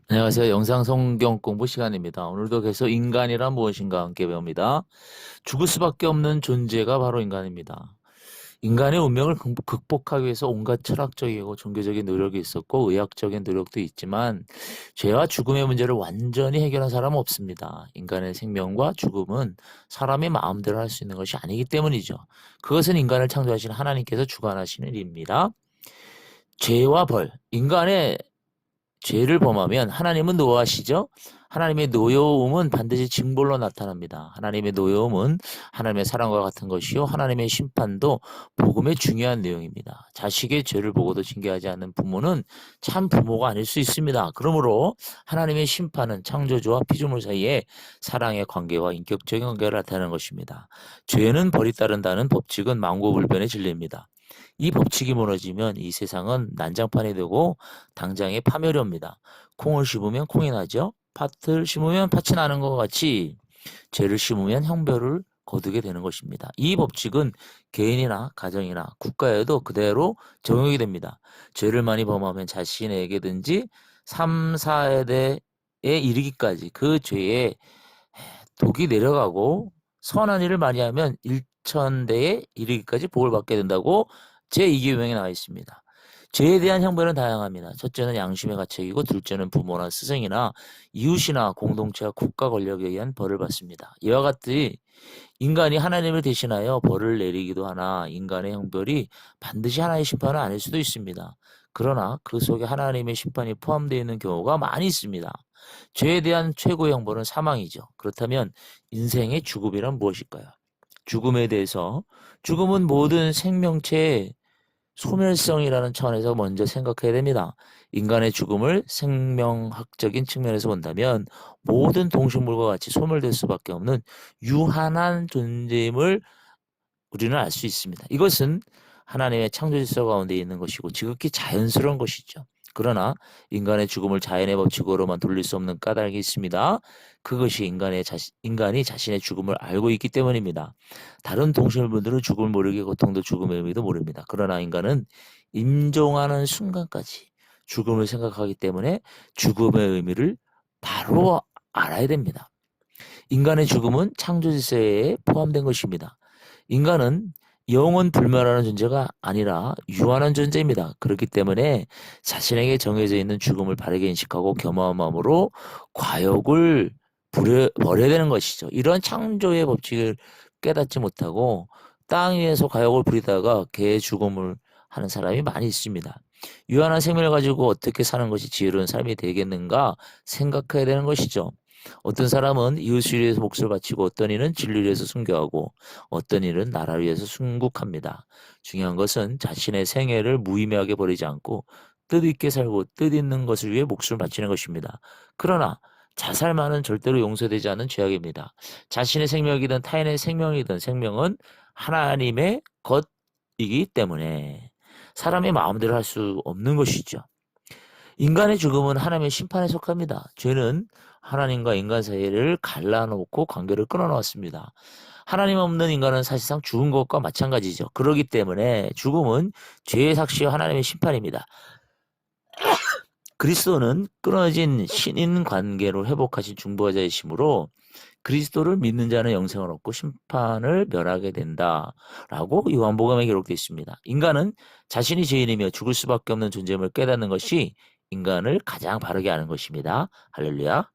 안녕하세요. 영상 성경 공부 시간입니다. 오늘도 계속 인간이란 무엇인가 함께 배웁니다. 죽을 수밖에 없는 존재가 바로 인간입니다. 인간의 운명을 극복하기 위해서 온갖 철학적이고 종교적인 노력이 있었고 의학적인 노력도 있지만 죄와 죽음의 문제를 완전히 해결한 사람은 없습니다. 인간의 생명과 죽음은 사람의 마음대로 할 수 있는 것이 아니기 때문이죠. 그것은 인간을 창조하신 하나님께서 주관하시는 일입니다. 죄와 벌, 인간의 죄를 범하면 하나님은 노하시죠? 하나님의 노여움은 반드시 징벌로 나타납니다. 하나님의 노여움은 하나님의 사랑과 같은 것이요. 하나님의 심판도 복음의 중요한 내용입니다. 자식의 죄를 보고도 징계하지 않는 부모는 참 부모가 아닐 수 있습니다. 그러므로 하나님의 심판은 창조주와 피조물 사이에 사랑의 관계와 인격적인 관계를 나타내는 것입니다. 죄는 벌이 따른다는 법칙은 만고불변의 진리입니다. 이 법칙이 무너지면 이 세상은 난장판이 되고 당장에 파멸이 옵니다. 콩을 심으면 콩이 나죠. 팥을 심으면 팥이 나는 것 같이 죄를 심으면 형벌을 거두게 되는 것입니다. 이 법칙은 개인이나 가정이나 국가에도 그대로 적용이 됩니다. 죄를 많이 범하면 자신에게든지 3, 4대에 이르기까지 그 죄에 독이 내려가고 선한 일을 많이 하면 1,000대에 이르기까지 복을 받게 된다고 제2계명에 나와 있습니다. 죄에 대한 형벌은 다양합니다. 첫째는 양심의 가책이고 둘째는 부모나 스승이나 이웃이나 공동체와 국가 권력에 의한 벌을 받습니다. 이와 같이 인간이 하나님을 대신하여 벌을 내리기도 하나 인간의 형벌이 반드시 하나의 심판은 아닐 수도 있습니다. 그러나 그 속에 하나님의 심판이 포함되어 있는 경우가 많이 있습니다. 죄에 대한 최고의 형벌은 사망이죠. 그렇다면 인생의 죽음이란 무엇일까요? 죽음에 대해서 죽음은 모든 생명체의 소멸성이라는 차원에서 먼저 생각해야 됩니다. 인간의 죽음을 생명학적인 측면에서 본다면 모든 동식물과 같이 소멸될 수밖에 없는 유한한 존재임을 우리는 알 수 있습니다. 이것은 하나님의 창조 질서 가운데 있는 것이고 지극히 자연스러운 것이죠. 그러나 인간의 죽음을 자연의 법칙으로만 돌릴 수 없는 까닭이 있습니다. 그것이 인간이 자신의 죽음을 알고 있기 때문입니다. 다른 동식물들은 죽음을 모르게 고통도 죽음의 의미도 모릅니다. 그러나 인간은 임종하는 순간까지 죽음을 생각하기 때문에 죽음의 의미를 바로 알아야 됩니다. 인간의 죽음은 창조 질서에 포함된 것입니다. 인간은 영원 불멸하는 존재가 아니라 유한한 존재입니다. 그렇기 때문에 자신에게 정해져 있는 죽음을 바르게 인식하고 겸허한 마음으로 과욕을 버려야 되는 것이죠. 이런 창조의 법칙을 깨닫지 못하고 땅 위에서 과욕을 부리다가 개의 죽음을 하는 사람이 많이 있습니다. 유한한 생명을 가지고 어떻게 사는 것이 지혜로운 삶이 되겠는가 생각해야 되는 것이죠. 어떤 사람은 이웃을 위해서 목숨을 바치고 어떤 이는 진리를 위해서 순교하고 어떤 이는 나라를 위해서 순국합니다. 중요한 것은 자신의 생애를 무의미하게 버리지 않고 뜻있게 살고 뜻있는 것을 위해 목숨을 바치는 것입니다. 그러나 자살만은 절대로 용서되지 않는 죄악입니다. 자신의 생명이든 타인의 생명이든 생명은 하나님의 것이기 때문에 사람의 마음대로 할 수 없는 것이죠. 인간의 죽음은 하나님의 심판에 속합니다. 죄는 하나님과 인간 사이를 갈라놓고 관계를 끊어놓았습니다. 하나님 없는 인간은 사실상 죽은 것과 마찬가지죠. 그렇기 때문에 죽음은 죄의 삭시와 하나님의 심판입니다. 그리스도는 끊어진 신인 관계로 회복하신 중보자이시므로 그리스도를 믿는 자는 영생을 얻고 심판을 면하게 된다라고 요한복음에 기록되어 있습니다. 인간은 자신이 죄인이며 죽을 수밖에 없는 존재임을 깨닫는 것이 인간을 가장 바르게 하는 것입니다. 할렐루야.